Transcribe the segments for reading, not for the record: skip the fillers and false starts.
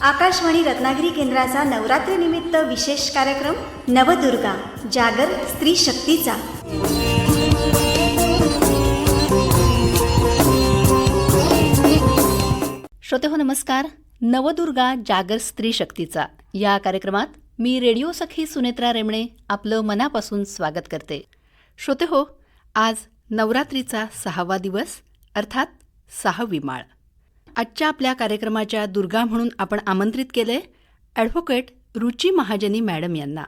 आकाशवाणी रत्नागिरी केंद्राचा नवरात्री निमित्त विशेष कार्यक्रम नवदुर्गा जागर स्त्री शक्तीचा. श्रोते हो नमस्कार. नवदुर्गा जागर स्त्री शक्तीचा या कार्यक्रमात मी रेडिओ सखी सुनेत्रा रेमणे आपलं मनापासून स्वागत करते. श्रोते हो, आज नवरात्रीचा 6वा दिवस अर्थात 6वी माळ. आजच्या आपल्या कार्यक्रमाच्या दुर्गा म्हणून आपण आमंत्रित केले ॲडव्होकेट रुची महाजनी मॅडम यांना.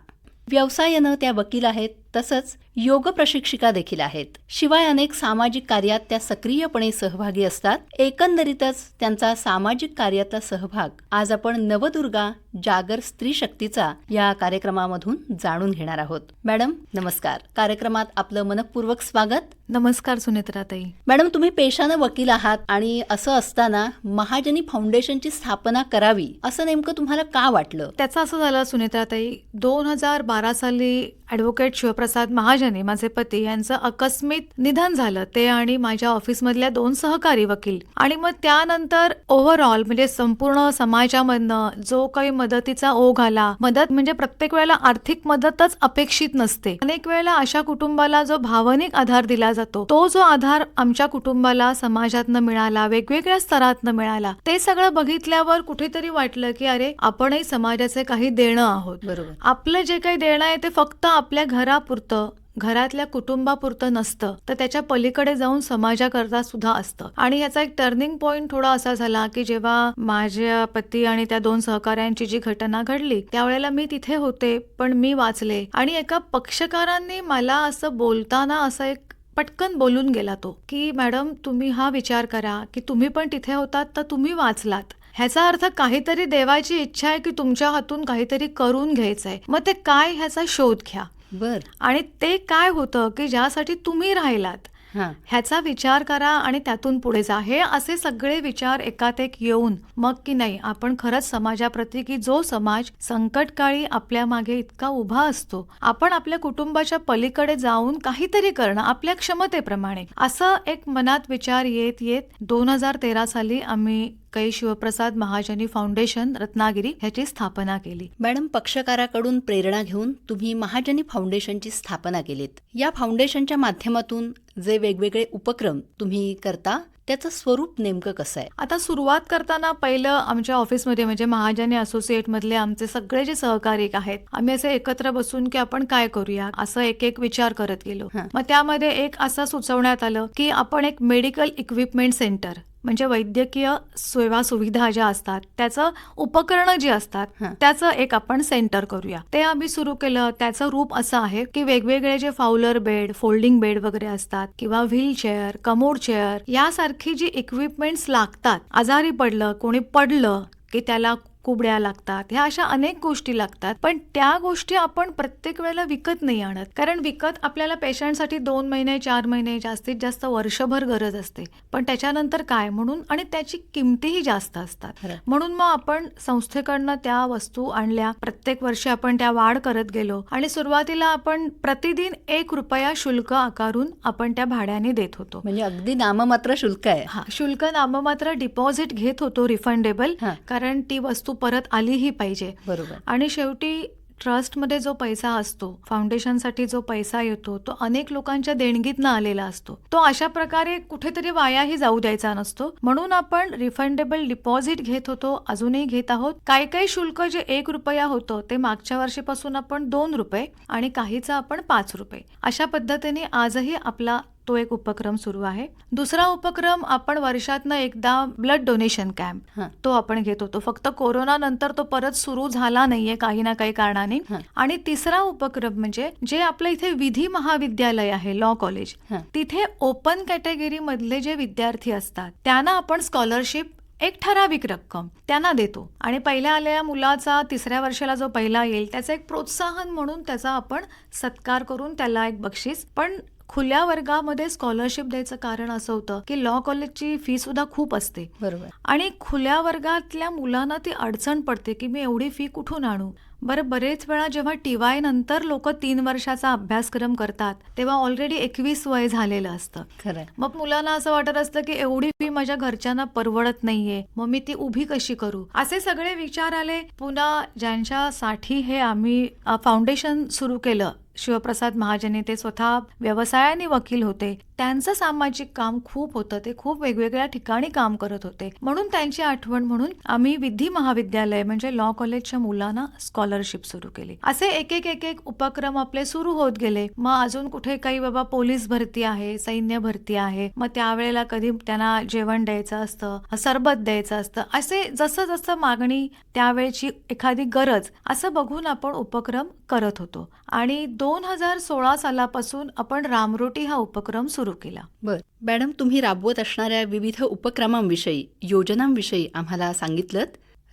व्यवसायानं त्या वकील आहेत, तसंच योग प्रशिक्षिका देखील आहेत. शिवाय अनेक सामाजिक कार्यात त्या सक्रियपणे सहभागी असतात. एकंदरीतच त्यांचा सामाजिक कार्यातला सहभाग आज आपण नवदुर्गा जागर स्त्री शक्तीचा या कार्यक्रमामधून जाणून घेणार आहोत. मॅडम नमस्कार. कार्यक्रमात आपलं मनपूर्वक स्वागत. नमस्कार सुनेत्राताई. मॅडम, तुम्ही पेशानं वकील आहात आणि असं असताना महाजनी फाउंडेशनची स्थापना करावी असं नेमकं तुम्हाला का वाटलं? त्याचं असं झालं सुनेत्राताई, 2012 साली ॲडव्होकेट शिवप्रसाद महाजनी माझे पती यांचं आकस्मिक निधन झालं. ते आणि माझ्या ऑफिसमधल्या 2 सहकारी वकील. आणि मग त्यानंतर ओव्हरऑल म्हणजे संपूर्ण समाजामधनं जो काही मदतीचा ओघ आला. मदत म्हणजे प्रत्येक वेळेला आर्थिक मदतच अपेक्षित नसते. अनेक वेळेला अशा कुटुंबाला जो भावनिक आधार दिला जातो, तो जो आधार आमच्या कुटुंबाला समाजातनं मिळाला, वेगवेगळ्या स्तरातनं मिळाला, ते सगळं बघितल्यावर कुठेतरी वाटलं की अरे, आपणही समाजाचे काही देणं आहोत. बरोबर. आपलं जे काही देणं आहे ते फक्त आपल्या घरापुरतं, घरातल्या कुटुंबापुरतं नसतं, तर त्याच्या पलीकडे जाऊन समाजाकरता सुद्धा असतं. आणि ह्याचा एक टर्निंग पॉइंट थोडा असा झाला की जेव्हा माझ्या पती आणि त्या 2 सहकाऱ्यांची जी घटना घडली, त्यावेळेला मी तिथे होते, पण मी वाचले आणि एका पक्षकारांनी मला असं बोलताना असं एक पटकन बोलून गेला तो की मॅडम, तुम्ही हा विचार करा की तुम्ही पण तिथे होतात तर तुम्ही वाचलात. ह्याचा अर्थ काहीतरी देवाची इच्छा आहे की तुमच्या हातून काहीतरी करून घ्यायचंय. मग ते काय ह्याचा शोध घ्या. बर. आणि ते काय होतं की ज्यासाठी तुम्ही राहिलात ह्याचा विचार करा आणि त्यातून पुढे जा. हे असे सगळे विचार एकात एक येऊन मग की नाही, आपण खरंच समाजाप्रती, की जो समाज संकटकाळी आपल्या मागे इतका उभा असतो, आपण आपल्या कुटुंबाच्या पलीकडे जाऊन काहीतरी करणं आपल्या क्षमतेप्रमाणे, असं एक मनात विचार येत येत 2013 साली आम्ही कै शिवप्रसाद महाजनी फाउंडेशन रत्नागिरी ह्याची स्थापना केली. मॅडम, पक्षकाराकडून प्रेरणा घेऊन तुम्ही महाजनी फाउंडेशनची स्थापना केलीत. या फाउंडेशनच्या माध्यमातून जे वेगवेगळे उपक्रम तुम्ही करता, त्याचं स्वरूप नेमकं कसं आहे? आता सुरुवात करताना पहिलं आमच्या ऑफिसमध्ये म्हणजे महाजनी असोसिएट मधले आमचे सगळे जे सहकारी आहेत, आम्ही असे एकत्र बसून की आपण काय करूया असं एक एक विचार करत गेलो. मग त्यामध्ये एक असं सुचवण्यात आलं की आपण एक मेडिकल इक्विपमेंट सेंटर, म्हणजे वैद्यकीय सेवा सुविधा ज्या असतात, त्याचं उपकरणं जी असतात त्याचं एक आपण सेंटर करूया. ते आम्ही सुरू केलं. त्याचं रूप असं आहे की वेगवेगळे जे फाउलर बेड, फोल्डिंग बेड वगैरे असतात किंवा व्हीलचेअर, कमोड चेअर यासारखी जी इक्विपमेंट्स लागतात, आजारी पडलं, कोणी पडलं की त्याला कुबड्या लागतात, ह्या अशा अनेक गोष्टी लागतात. पण त्या गोष्टी आपण प्रत्येक वेळेला विकत नाही आणत, कारण विकत आपल्याला पेशंटसाठी 2 महिने 4 महिने जास्तीत जास्त वर्षभर गरज असते. पण त्याच्यानंतर काय म्हणून, आणि त्याची किमतीही जास्त असतात. म्हणून मग आपण संस्थेकडनं त्या वस्तू आणल्या. प्रत्येक वर्षी आपण त्या वाढ करत गेलो आणि सुरुवातीला आपण प्रतिदिन 1 रुपया शुल्क आकारून आपण त्या भाड्याने देत होतो. म्हणजे अगदी नाममात्र शुल्क आहे. शुल्क नाममात्र. डिपॉझिट घेत होतो रिफंडेबल, कारण ती वस्तू परत आलीही पाहिजे. बरोबर. आणि शेवटी ट्रस्टमध्ये जो पैसा असतो, फाउंडेशनसाठी जो पैसा येतो, तो अनेक लोकांच्या देणगीतनं आलेला असतो. तो अशा प्रकारे कुठेतरी वायाही जाऊ द्यायचा नसतो. म्हणून आपण रिफंडेबल डिपॉझिट घेत होतो, अजूनही घेत आहोत. काही शुल्क जे 1 रुपया होतं ते मागच्या वर्षीपासून आपण 2 रुपये आणि काहीचं आपण 5 रुपये अशा पद्धतीने आजही आपला तो एक उपक्रम सुरू आहे. दुसरा उपक्रम आपण वर्षातनं एकदा ब्लड डोनेशन कॅम्प, तो आपण घेत होतो. फक्त कोरोना नंतर तो परत सुरू झाला नाहीये काही ना काही कारणाने. आणि तिसरा उपक्रम म्हणजे जे आपलं इथे विधी महाविद्यालय आहे, लॉ कॉलेज, तिथे ओपन कॅटेगरी मधले जे विद्यार्थी असतात त्यांना आपण स्कॉलरशिप एक ठराविक रक्कम त्यांना देतो. आणि पहिल्या आलेल्या मुलाचा 3ऱ्या वर्षाला जो पहिला येईल त्याचं एक प्रोत्साहन म्हणून त्याचा आपण सत्कार करून त्याला एक बक्षीस. पण खुल्या वर्गामध्ये स्कॉलरशिप द्यायचं कारण असं होतं की लॉ कॉलेजची फी सुद्धा खूप असते. बरोबर. आणि खुल्या वर्गातल्या मुलांना ती अडचण पडते की मी एवढी फी कुठून आणू. बरं, बरेच वेळा जेव्हा TY नंतर लोक 3 वर्षाचा अभ्यासक्रम करतात तेव्हा ऑलरेडी 21 वय झालेलं असतं. खरं. मग मुलांना असं वाटत असतं की एवढी फी माझ्या घरच्यांना परवडत नाहीये, मग मी ती उभी कशी करू, असे सगळे विचार आले. पुन्हा ज्यांच्यासाठी हे आम्ही फाउंडेशन सुरू केलं, शिवप्रसाद महाजनी, ते स्वतः व्यवसायाने वकील होते. त्यांचं सामाजिक काम खूप होतं, ते खूप वेगवेगळ्या ठिकाणी काम करत होते. म्हणून त्यांची आठवण म्हणून आम्ही विधी महाविद्यालय म्हणजे लॉ कॉलेजच्या मुलांना स्कॉलरशिप सुरू केली. असे एक एक उपक्रम आपले सुरू होत गेले. मग अजून कुठे काही बाबा पोलीस भरती आहे, सैन्य भरती आहे, मग त्यावेळेला कधी त्यांना जेवण द्यायचं असतं, सरबत द्यायचं असतं, असे जसं जसं मागणी, त्यावेळची एखादी गरज, असं बघून आपण उपक्रम करत होतो. आणि 2016 सालापासून आपण रामरोटी हा उपक्रम सुरू केला. बर मॅडम, तुम्ही राबवत असणाऱ्या विविध उपक्रमांविषयी, योजनांविषयी आम्हाला सांगितलं.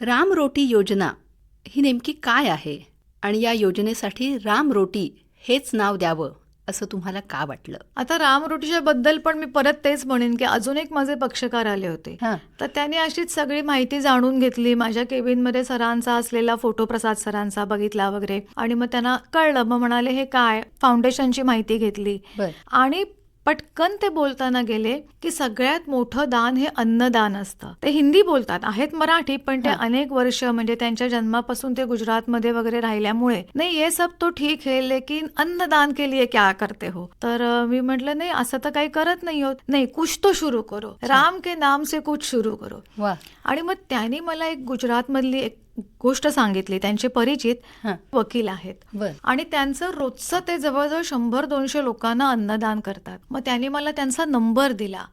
रामरोटी योजना ही नेमकी काय आहे आणि या योजनेसाठी रामरोटी हेच नाव द्यावं असं तुम्हाला का वाटलं? आता रामरोटीच्या बद्दल पण मी परत तेच म्हणेन की अजून एक माझे पक्षकार आले होते. तर त्यांनी अशीच सगळी माहिती जाणून घेतली. माझ्या केबिनमध्ये सरांचा असलेला फोटो, प्रसाद सरांचा, बघितला वगैरे, आणि मग त्यांना कळलं. मग म्हणाले हे काय, फाउंडेशनची माहिती घेतली आणि पटकन ते बोलताना गेले की सगळ्यात मोठं दान हे अन्नदान असतं. ते हिंदी बोलतात, आहेत मराठी, पण ते अनेक वर्ष म्हणजे त्यांच्या जन्मापासून ते गुजरातमध्ये वगैरे राहिल्यामुळे, नाही ये सब तो ठीक है लेकिन अन्नदान के लिए क्या करते हो. तर मी म्हटलं नाही, असं तर काही करत नाही होत. नाही, कुछ तो शुरू करो, राम के नाम से कुछ शुरू करो. आणि मग त्यांनी मला एक गुजरातमधली एक गोष्ट सांगितली. त्यांचे परिचित वकील आहेत आणि त्यांचं रोजचं ते जवळजवळ 100-200 लोकांना अन्नदान करतात. मग त्यांनी मला त्यांचा नंबर दिला.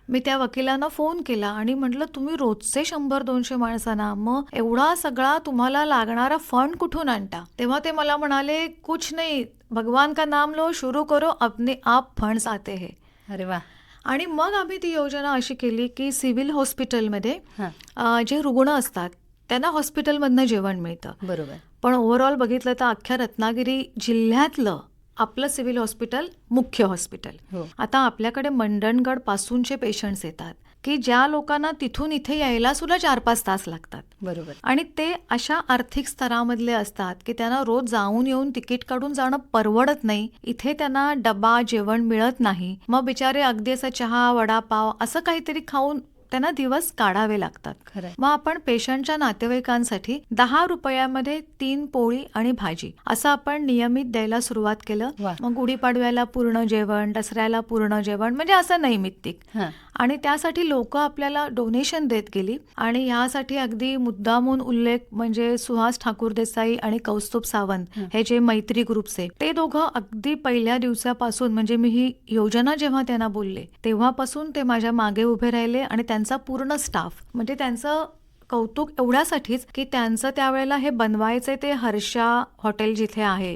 मी त्या वकिलांना फोन केला आणि म्हटलं तुम्ही रोजचे 100-200 माणसांना, मग एवढा सगळा तुम्हाला लागणारा फंड कुठून आणता? तेव्हा ते मला म्हणाले, कुछ नाही, भगवान का नाम लो, शुरू करो, अपने आप फंड्स आते हैं. अरे वा. आणि मग आम्ही ती योजना अशी केली की सिव्हिल हॉस्पिटलमध्ये जे रुग्ण असतात त्यांना हॉस्पिटलमधनं जेवण मिळतं. बरोबर. पण ओव्हरऑल बघितलं तर अख्ख्या रत्नागिरी जिल्ह्यातलं आपलं सिव्हिल हॉस्पिटल मुख्य हॉस्पिटल. आता आपल्याकडे मंडणगड पासूनचे पेशंट्स येतात की ज्या लोकांना तिथून इथे यायला सुद्धा 4-5 तास लागतात. बरोबर. आणि ते अशा आर्थिक स्तरामधले असतात की त्यांना रोज जाऊन येऊन तिकीट काढून जाणं परवडत नाही. इथे त्यांना डबा जेवण मिळत नाही. मग बिचारे अगदी असं चहा, वडापाव असं काहीतरी खाऊन त्यांना दिवस काढावे लागतात. मग आपण पेशंटच्या नातेवाईकांसाठी 10 रुपयामध्ये 3 पोळी आणि भाजी असं आपण नियमित द्यायला सुरुवात केलं. मग गुढीपाडव्याला पूर्ण जेवण, दसऱ्याला पूर्ण जेवण, म्हणजे असं नैमित्तिक. आणि त्यासाठी लोक आपल्याला डोनेशन देत गेली. आणि यासाठी अगदी मुद्दामून उल्लेख म्हणजे सुहास ठाकूर देसाई आणि कौस्तुभ सावंत हे जे मैत्री ग्रुपचे, ते दोघं अगदी पहिल्या दिवसापासून, म्हणजे मी ही योजना जेव्हा त्यांना बोलले तेव्हापासून ते माझ्या मागे उभे राहिले. आणि त्यांचा पूर्ण स्टाफ, म्हणजे त्यांचं कौतुक एवढ्यासाठीच की त्यांचं त्यावेळेला हे बनवायचे ते हर्षा हॉटेल जिथे आहे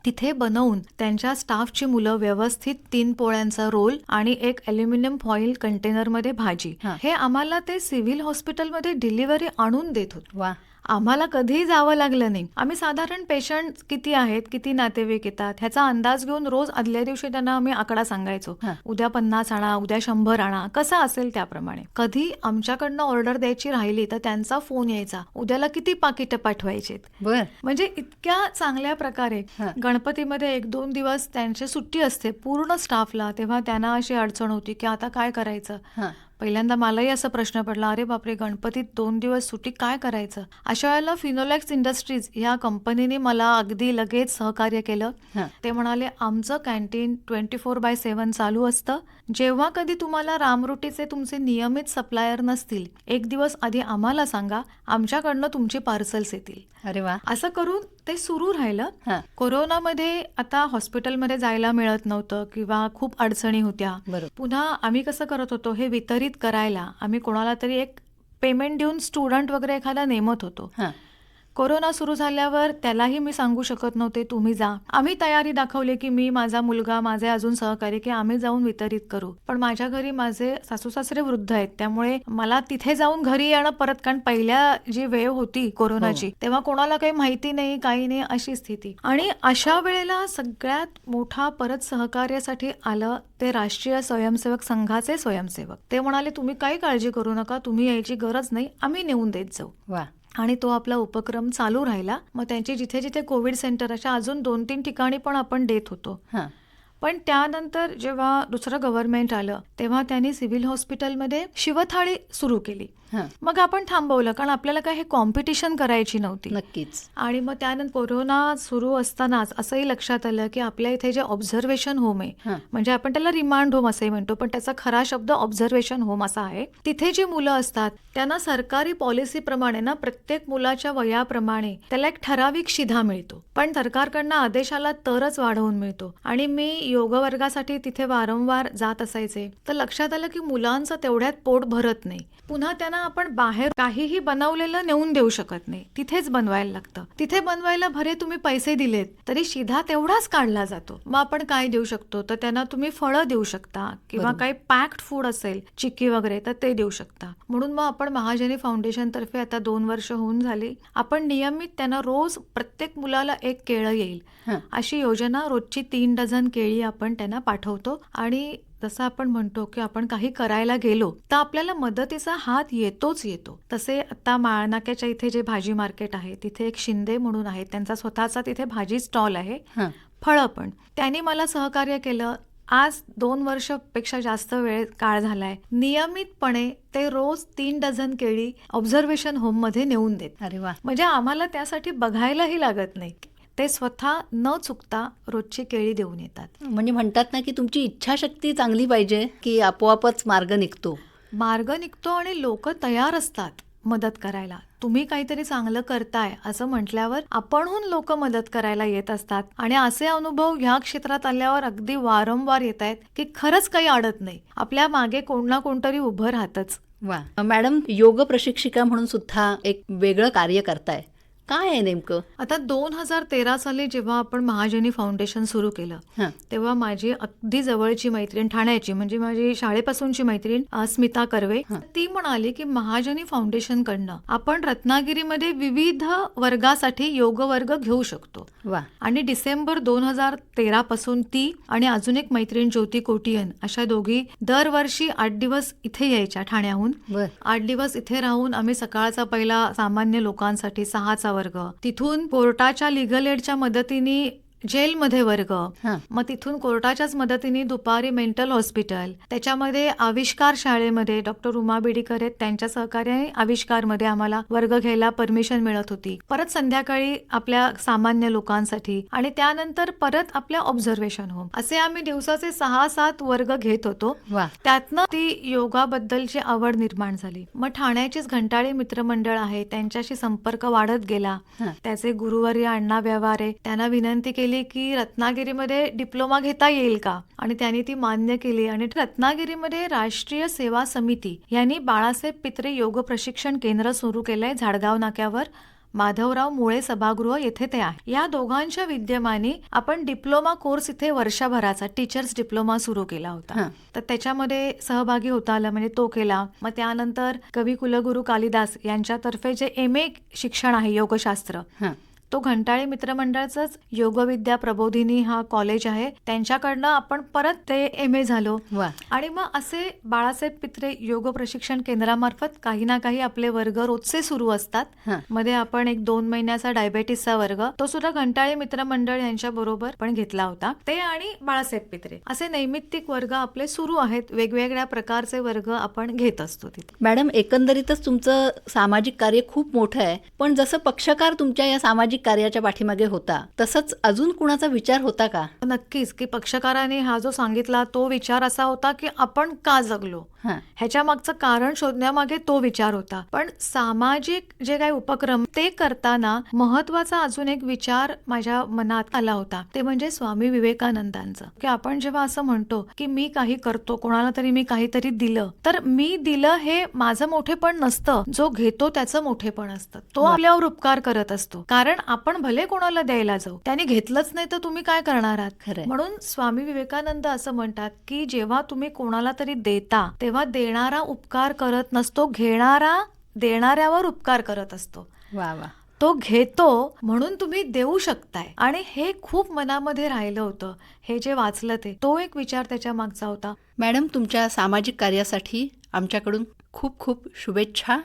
तिथे बनवून त्यांच्या स्टाफची मुलं व्यवस्थित 3 पोळ्यांचा रोल आणि एक ॲल्युमिनियम फॉईल कंटेनरमध्ये भाजी, हे आम्हाला ते सिव्हिल हॉस्पिटलमध्ये डिलिव्हरी आणून देत होते. आम्हाला कधीही जावं लागलं नाही. आम्ही साधारण पेशंट किती आहेत, किती नातेवाईक येतात ह्याचा अंदाज घेऊन रोज आदल्या दिवशी त्यांना आम्ही आकडा सांगायचो. उद्या 50 आणा, उद्या 100 आणा, कसं असेल त्याप्रमाणे. कधी आमच्याकडनं ऑर्डर द्यायची राहिली तर त्यांचा फोन यायचा, उद्याला किती पाकिटं पाठवायचे. म्हणजे इतक्या चांगल्या प्रकारे. गणपतीमध्ये 1-2 दिवस त्यांची सुट्टी असते पूर्ण स्टाफला, तेव्हा त्यांना अशी अडचण होती की आता काय करायचं. पहिल्यांदा मलाही असा प्रश्न पडला, अरे बापरे, गणपतीत 2 दिवस सुट्टी काय करायचं. अशा वेळेला फिनोलेक्स इंडस्ट्रीज या कंपनीने मला अगदी लगेच सहकार्य केलं. ते म्हणाले आमचं कॅन्टीन 24/7 चालू असतं. जेव्हा कधी तुम्हाला रामरोटीचे तुमचे नियमित सप्लायर नसतील, 1 दिवस आधी आम्हाला सांगा, आमच्याकडनं तुमची पार्सल्स येतील. अरे वा. असं करून ते सुरू राहिलं. कोरोनामध्ये आता हॉस्पिटलमध्ये जायला मिळत नव्हतं किंवा खूप अडचणी होत्या. पुन्हा आम्ही कसं करत होतो, हे वितरित करायला आम्ही कोणाला तरी एक पेमेंट देऊन स्टुडंट वगैरे एखादा नेमत होतो. कोरोना सुरू झाल्यावर त्यालाही मी सांगू शकत नव्हते तुम्ही जा. आम्ही तयारी दाखवली की मी, माझा मुलगा, माझे अजून सहकारी की आम्ही जाऊन वितरित करू. पण माझ्या घरी माझे सासू सासरे वृद्ध आहेत, त्यामुळे मला तिथे जाऊन घरी येणं परत, कारण पहिल्या जी वेव होती कोरोनाची तेव्हा कोणाला काही माहिती नाही, काही नाही, अशी स्थिती. आणि अशा वेळेला सगळ्यात मोठा परत सहकार्यासाठी आलं ते राष्ट्रीय स्वयंसेवक संघाचे स्वयंसेवक. ते म्हणाले तुम्ही काही काळजी करू नका, तुम्ही यायची गरज नाही, आम्ही नेऊन देत जाऊ. आणि तो आपला उपक्रम चालू राहिला. मग त्यांची जिथे जिथे कोविड सेंटर अशा अजून 2-3 ठिकाणी पण आपण देत होतो. हां. पण त्यानंतर जेव्हा दुसरं गव्हर्नमेंट आलं तेव्हा त्यांनी सिव्हिल हॉस्पिटलमध्ये शिवथाळी सुरू केली. हां. मग आपण थांबवलं, कारण आपल्याला काय हे कॉम्पिटिशन करायची नव्हती. नक्कीच. आणि मग त्यानंतर कोरोना सुरू असतानाच असंही लक्षात आलं की आपल्या इथे जे ऑब्झर्वेशन होम आहे, हां. म्हणजे आपण त्याला रिमांड होम असंही म्हणतो, पण त्याचा खरा शब्द ऑब्झर्वेशन होम असा आहे. तिथे जी मुलं असतात त्यांना सरकारी पॉलिसीप्रमाणे ना प्रत्येक मुलाच्या वयाप्रमाणे त्याला एक ठराविक शिधा मिळतो, पण सरकारकडनं आदेश आला तरच वाढवून मिळतो. आणि मी योग वर्गासाठी तिथे वारंवार जात असायचे, तर लक्षात आलं की मुलांचं तेवढ्यात पोट भरत नाही. पुन्हा त्यांना आपण बाहेर काहीही बनवलेलं नेऊन देऊ शकत नाही, तिथेच बनवायला लागतं. तिथे बनवायला भरे तुम्ही पैसे दिलेत तरी शिधा तेवढाच काढला जातो. मग आपण काय देऊ शकतो, तर त्यांना तुम्ही फळं देऊ शकता किंवा काही पॅक्ड फूड असेल, चिक्की वगैरे, तर ते देऊ शकता. म्हणून मग आपण महाजनी फाउंडेशन तर्फे आता 2 वर्ष होऊन झाली, आपण नियमित त्यांना रोज प्रत्येक मुलाला 1 केळं येईल हां. अशी योजना, रोजची 3 डझन केळी आपण त्यांना पाठवतो. आणि जसं आपण म्हणतो की आपण काही करायला गेलो तर आपल्याला मदतीचा हात येतोच येतो. तसे आता माळनाक्याच्या इथे जे भाजी मार्केट आहे तिथे एक शिंदे म्हणून आहे, त्यांचा स्वतःचा तिथे भाजी स्टॉल आहे, हां. फळं पण. त्यांनी मला सहकार्य केलं. आज 2 वर्षापेक्षा जास्त काळ झालाय, नियमितपणे ते रोज 3 डझन केळी ऑब्झर्वेशन होम मध्ये नेऊन देत. अरे वा. म्हणजे आम्हाला त्यासाठी बघायलाही लागत नाही, ते स्वतः न चुकता रोजची केळी देऊन येतात. म्हणजे म्हणतात ना की तुमची इच्छाशक्ती चांगली पाहिजे की आपोआपच मार्ग निघतो. मार्ग निघतो आणि लोक तयार असतात मदत करायला. तुम्ही काहीतरी चांगलं करताय असं म्हटल्यावर आपणहून लोक मदत करायला येत असतात. आणि असे अनुभव ह्या क्षेत्रात आल्यावर अगदी वारंवार येत आहेत की खरंच काही अडत नाही, आपल्या मागे कोण ना कोणतरी उभं राहतच. वा. मॅडम, योग प्रशिक्षिका म्हणून सुद्धा एक वेगळं कार्य करताय, काय आहे नेमकं? आता 2013 साली जेव्हा आपण महाजनी फाउंडेशन सुरू केलं, हां. तेव्हा माझी अगदी जवळची मैत्रीण, ठाण्याची, म्हणजे माझी शाळेपासूनची मैत्रीण स्मिता कर्वे, ती म्हणाली की महाजनी फाउंडेशन कडनं आपण रत्नागिरीमध्ये विविध वर्गासाठी योग वर्ग घेऊ शकतो. वा. आणि डिसेंबर 2013 पासून ती आणि अजून एक मैत्रीण ज्योती कोटियन, अशा दोघी दरवर्षी 8 दिवस इथे यायच्या ठाण्याहून. बर. 8 दिवस इथे राहून आम्ही सकाळचा पहिला सामान्य लोकांसाठी 6चा वर्ग, तिथून कोर्टाच्या लिगल एडच्या मदतीने जेलमध्ये वर्ग, हां. मग तिथून कोर्टाच्याच मदतीने दुपारी मेंटल हॉस्पिटल, त्याच्यामध्ये आविष्कार शाळेमध्ये डॉक्टर उमा बेडीकर आहेत, त्यांच्या सहकार्याने आविष्कारमध्ये आम्हाला वर्ग घ्यायला परमिशन मिळत होती. परत संध्याकाळी आपल्या सामान्य लोकांसाठी, आणि त्यानंतर परत आपल्या ऑब्झर्वेशन होम, असे आम्ही दिवसाचे 6-7 वर्ग घेत होतो. वा. त्यातनं ती योगाबद्दलची आवड निर्माण झाली. मग ठाण्याचीच घंटाळी मित्रमंडळ आहे, त्यांच्याशी संपर्क वाढत गेला. हां. त्याचे गुरुवर्य अण्णा व्यवहारे, त्यांना विनंती केली की रत्नागिरीमध्ये डिप्लोमा घेता येईल का, आणि त्यांनी ती मान्य केली. आणि रत्नागिरीमध्ये राष्ट्रीय सेवा समिती यांनी बाळासाहेब पित्रे योग प्रशिक्षण केंद्र सुरू केलंय झाडगाव नाक्यावर, माधवराव मुळे सभागृह येथे ते आहे. या दोघांच्या विद्यमाने आपण डिप्लोमा कोर्स इथे वर्षभराचा टीचर्स डिप्लोमा सुरू केला होता. तर त्याच्यामध्ये सहभागी होता आला, म्हणजे तो केला. मग त्यानंतर कवी कुलगुरू कालिदास यांच्यातर्फे जे MA शिक्षण आहे योगशास्त्र, तो घंटाळी मित्रमंडळाचंच योगविद्या प्रबोधिनी हा कॉलेज आहे, त्यांच्याकडनं आपण परत ते MA झालो. वा. आणि मग असे बाळासाहेब पित्रे योग प्रशिक्षण केंद्रामार्फत काही ना काही आपले वर्ग रोजचे सुरू असतात. हां. मध्ये आपण एक 2 महिन्याचा डायबेटीसचा वर्ग, तो सुद्धा घंटाळी मित्रमंडळ यांच्या बरोबर पण घेतला होता. ते आणि बाळासाहेब पित्रे असे नैमित्तिक वर्ग आपले सुरू आहेत. वेगवेगळ्या प्रकारचे वर्ग आपण घेत असतो तिथे. मॅडम, एकंदरीतच तुमचं सामाजिक कार्य खूप मोठं आहे, पण जसं पक्षकार तुमच्या या सामाजिक कार्याच्या पाठीमागे होता, तसंच अजून कुणाचा विचार होता का? नक्कीच, की पक्षकाराने हा जो सांगितला तो विचार असा होता की आपण का जगलो, ह्याच्या मागचं कारण शोधण्यामागे तो विचार होता. पण सामाजिक जे काही उपक्रम ते करताना महत्वाचा अजून एक विचार माझ्या मनात आला होता, ते म्हणजे स्वामी विवेकानंदांचं. की आपण जेव्हा असं म्हणतो की मी काही करतो, कोणाला तरी मी काहीतरी दिलं, तर मी दिलं हे माझं मोठेपण नसतं, जो घेतो त्याचं मोठेपण असतं. तो आपल्यावर उपकार करत असतो. कारण आपण भले कोणाला द्यायला जाऊ, त्याने घेतलंच नाही तर तुम्ही काय करणार आहात. म्हणून स्वामी विवेकानंद असं म्हणतात की जेव्हा तुम्ही कोणाला तरी देता तेव्हा देणारा उपकार करत नसतो, घेणारा देणाऱ्यावर उपकार करत असतो. वा वा. तो घेतो म्हणून तुम्ही देऊ शकताय. आणि हे खूप मनामध्ये राहिलं होतं. हे जे वाचलं तो एक विचार त्याच्या मागचा होता. मॅडम, तुमच्या सामाजिक कार्यासाठी आमच्याकडून खूप खूप शुभेच्छा.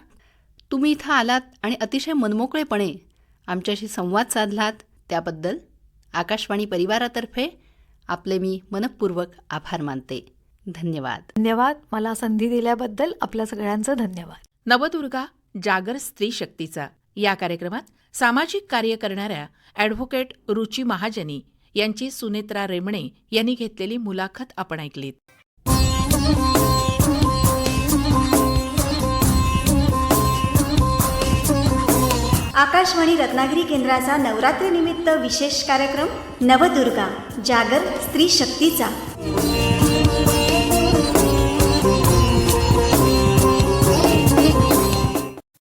तुम्ही इथं आलात आणि अतिशय मनमोकळेपणे आमच्याशी संवाद साधलात त्याबद्दल आकाशवाणी परिवारातर्फे आपले मी मनःपूर्वक आभार मानते. धन्यवाद. धन्यवाद. मला संधी दिल्याबद्दल आपल्या सगळ्यांचं धन्यवाद. नवदुर्गा जागर स्त्री शक्तीचा या कार्यक्रमात सामाजिक कार्य करणाऱ्या ॲडव्होकेट रुची महाजनी यांची सुनेत्रा रेमणे यांनी घेतलेली मुलाखत आपण ऐकलीत. आकाशवाणी रत्नागिरी केंद्राचा नवरात्रीनिमित्त विशेष कार्यक्रम नवदुर्गा जागर स्त्री शक्तीचा.